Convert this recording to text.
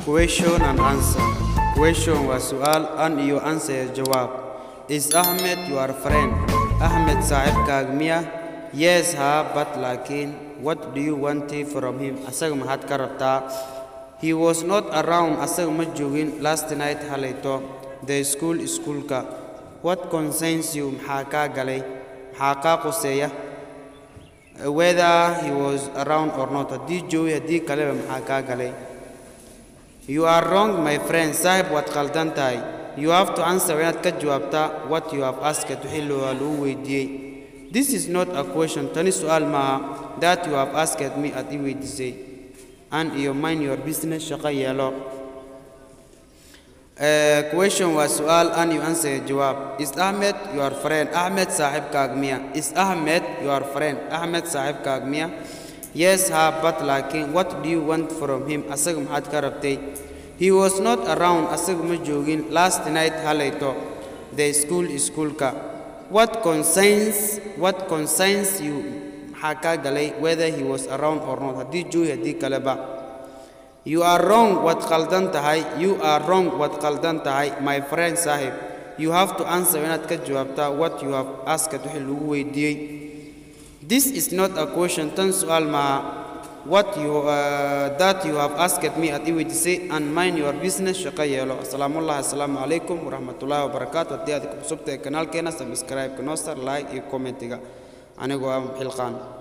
Question and answer. Question was su'al and you answer jawab. Is Ahmed your friend? Ahmed sahibkaaga miya? Yes ha, but lakin what do you want from him? Asaga maxaad ka rabtaa? He was not around. Asaga ma joogin last night halayto. The schoolka. What concerns you? Maxaa kaa galay? Maxaa kaa quseeya? Whether he was around or not. Haddii joogi haddii kaleba maxaa kaa galay? You are wrong, my friend. Sahib waad qaldan tahay. You have to answer inaad ka jawaabtaa what you have asked wixii lagu weydiiyey. This is not a question. Tani su'aal maaha. That you have asked me at i weydiisay. And you mind your business shaqo yeelo. Question was su'al and you answer jawab. Is Ahmed your friend? Ahmed sahibkaaga miya? Is Ahmed your friend? Ahmed sahibkaaga miya? Yes ha, but lakin what do you want from him? Asaga maxaad ka rabtay? He was not around. Asaga ma joogin last night halayto. The schoolka. What concerns you? Maxaa kaa galay? Whether he was around or not. Haddii joogi haddii kaleba. You are wrong. Waad qaldan tahay. You are wrong. Waad qaldan tahay. My friend sahib. You have to answer inaad ka jawaabtaa what you have asked wixii lagu weydiiyey. This is not a question. Tan su'al maaha. What you that you have asked me at iweydiisay and mind your business shaqo yeelo. Assalaamu calaykum waraxmatullaahi wabarakaatu. Haddii aad ku cusubtahay kanaalkeena subscribe ka noo sar, like iyo commentiga. Anigoo ah HILQAAN.